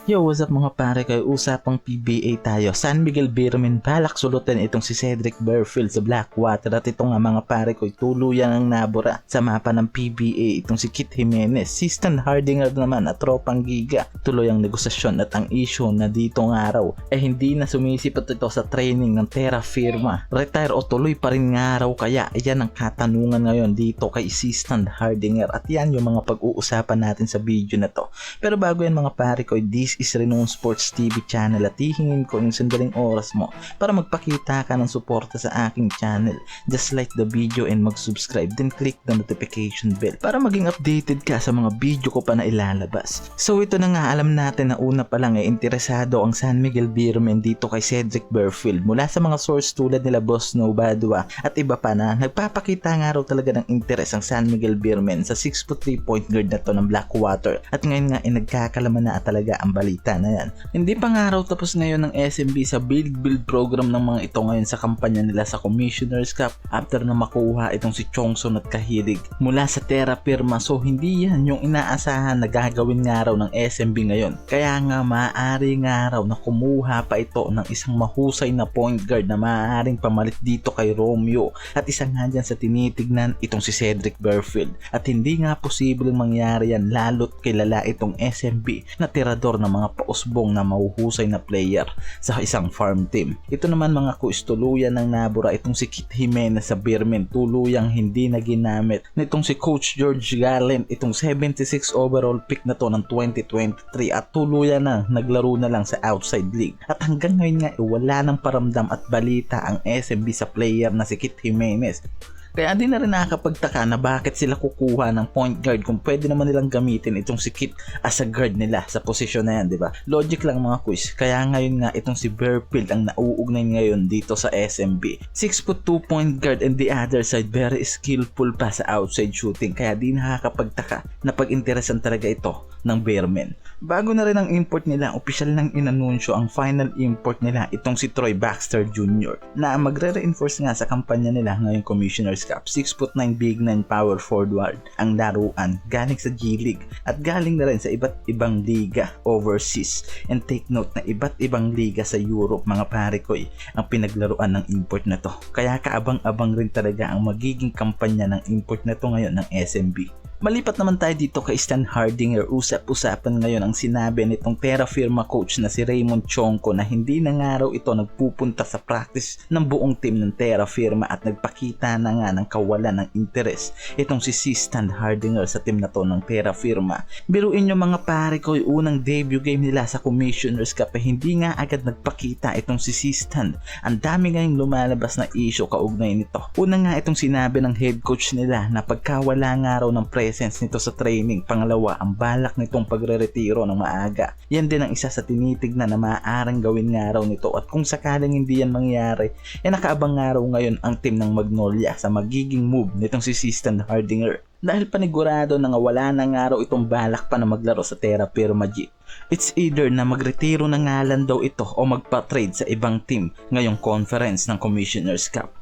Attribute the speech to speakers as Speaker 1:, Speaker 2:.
Speaker 1: Yo, what's up mga pare, kayo usapang PBA tayo. San Miguel Beermen balak sulutin itong si Cedric Burfield sa Blackwater at ito nga mga pare ko tuluyan ang nabura sa mapa ng PBA itong si Kit Jimenez. Si Stan Hardinger naman at tropang giga. Tuloy ang negosasyon at ang issue na dito ng araw hindi na sumisipot ito sa training ng Terra Firma. Retire o tuloy pa rin ng araw, kaya yan ang katanungan ngayon dito kay si Stan Hardinger at yan yung mga pag-uusapan natin sa video na to. Pero bago yan mga pare ko, this is Renown Sports TV channel at hihingin ko yung sandaling oras mo para magpakita ka ng suporta sa aking channel. Just like the video and mag-subscribe, then click the notification bell para maging updated ka sa mga video ko pa na ilalabas. So ito na nga, alam natin na una pa lang interesado ang San Miguel Beermen dito kay Cedric Burfield mula sa mga source tulad nila Boss No Badua at iba pa na nagpapakita nga raw talaga ng interes ang San Miguel Beermen sa 6'3" point guard na to ng Blackwater at ngayon nga nagkakalaman na talaga ang balita na yan. Hindi pa nga raw tapos ngayon ng SMB sa build program ng mga ito ngayon sa kampanya nila sa Commissioner's Cup after na makuha itong si Chongson at Kahirig mula sa Terra Firma. So hindi yan yung inaasahan na gagawin nga raw ng SMB ngayon. Kaya nga maaari nga raw na kumuha pa ito ng isang mahusay na point guard na maaaring pamalit dito kay Romeo at isa nga dyan sa tinitignan itong si Cedric Burfield. At hindi nga posibleng mangyari yan lalo't kilala itong SMB na tirador ng mga pausbong na mahuhusay na player sa isang farm team. Ito naman mga kuis, tuluyan ng nabura itong si Kit Jimenez sa Beermen, tuluyang hindi na ginamit nitong si Coach George Gallen itong 76 overall pick na to ng 2023 at tuluyan na naglaro na lang sa outside league. At hanggang ngayon nga wala ng paramdam at balita ang SMB sa player na si Kit Jimenez. Kaya di na rin nakakapagtaka na bakit sila kukuha ng point guard kung pwede naman nilang gamitin itong si Kit as a guard nila sa posisyon na yan, di ba? Logic lang mga quiz. Kaya ngayon nga itong si Burfield ang nauugnay ngayon dito sa SMB. 6'2" point guard and the other side very skillful pa sa outside shooting. Kaya di nakakapagtaka na pag-interesan talaga ito ng Beermen. Bago na rin ang import nila, opisyal nang inanunsyo ang final import nila itong si Troy Baxter Jr. na magre-reinforce nga sa kampanya nila ngayong Commissioner's Cup. 6'9" big 9 power forward ang laruan galing sa G League at galing na rin sa iba't ibang liga overseas. And take note na iba't ibang liga sa Europe mga pare ko ang pinaglaruan ng import na to. Kaya kaabang-abang rin talaga ang magiging kampanya ng import na to ngayon ng SMB. Malipat naman tayo dito kay Stan Hardinger. Usap-usapan ngayon ang sinabi nitong Terra Firma coach na si Raymond Chongko na hindi na nga raw ito nagpupunta sa practice ng buong team ng Terra Firma at nagpakita na nga ng kawalan ng interes itong si Stan Hardinger sa team na to ng Terra Firma. Biruin nyo mga pare ko, unang debut game nila sa Commissioner's Cup hindi nga agad nagpakita itong si Stan. Ang dami ngayong lumalabas na issue kaugnay nito. Una nga itong sinabi ng head coach nila na pagkawala nga raw ng presence nito sa training. Pangalawa, ang balak nitong pagre-retiro ng maaga. Yan din ang isa sa tinitignan na maaaring gawin nga raw nito at kung sakaling hindi yan mangyari, nakaabang nga raw ngayon ang team ng Magnolia sa magiging move nitong si Stan Hardinger. Dahil panigurado na nga wala na nga raw itong balak pa na maglaro sa Terra Firma G. It's either na magretiro na nga lang daw ito o magpa-trade sa ibang team ngayong conference ng Commissioner's Cup.